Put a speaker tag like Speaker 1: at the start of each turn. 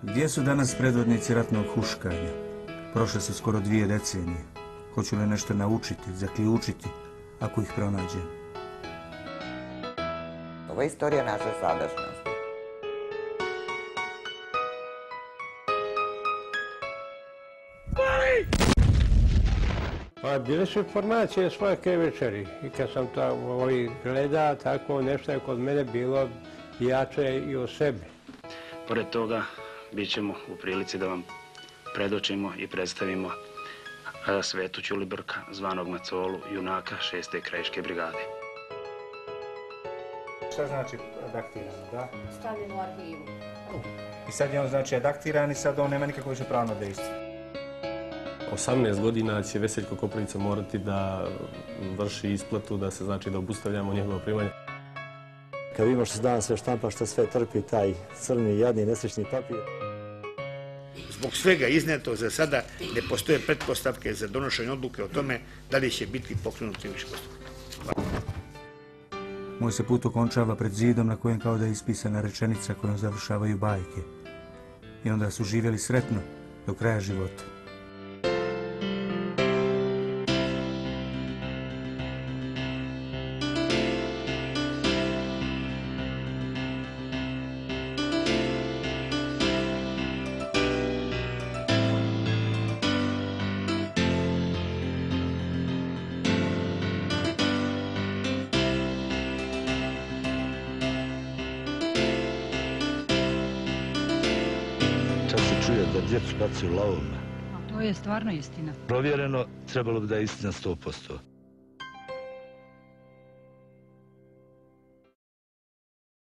Speaker 1: Gdje su danas predvodnici ratnog huškanja? Prošle su skoro 2 decenije. Hoću li nešto naučiti, zaključiti, ako ih pronađem?
Speaker 2: Ovo je istorija naše sadašnjosti.
Speaker 3: Pa bile su informacije svake večeri i kad sam to gleda, tako nešto je kod mene bilo jače i o sebi.
Speaker 4: Pored toga, bit ćemo u prilici da vam predočimo i predstavimo Svetu Ćulibrka, zvanog Macolu, junaka 6. krajiške brigade.
Speaker 1: Šta znači adaktirano, da?
Speaker 5: Stavljen u arhivu.
Speaker 1: I sad je on znači adaktiran i sad on nema nikakvo više pravno dejstvo.
Speaker 6: 18 godina će Veseljko Koprivica morati da vrši isplatu, da se znači da obustavljamo njegovo primanje.
Speaker 7: Kad vidimo što se danas sve štampa, što sve trpi taj crni, jadni, nesrećni papir.
Speaker 8: Zbog svega iznetog za sada ne postoje pretpostavke za donošenje odluke o tome da li će biti pokrenut krivični postupak.
Speaker 1: Moj se put okončava pred zidom na kojem kao da je ispisana rečenica kojom završavaju bajke. I onda su živjeli sretno do kraja života.
Speaker 9: Čak se čuje da djecu bacaju lavovima.
Speaker 5: A to je stvarno istina.
Speaker 9: Provjereno, trebalo bi da je istina 100%.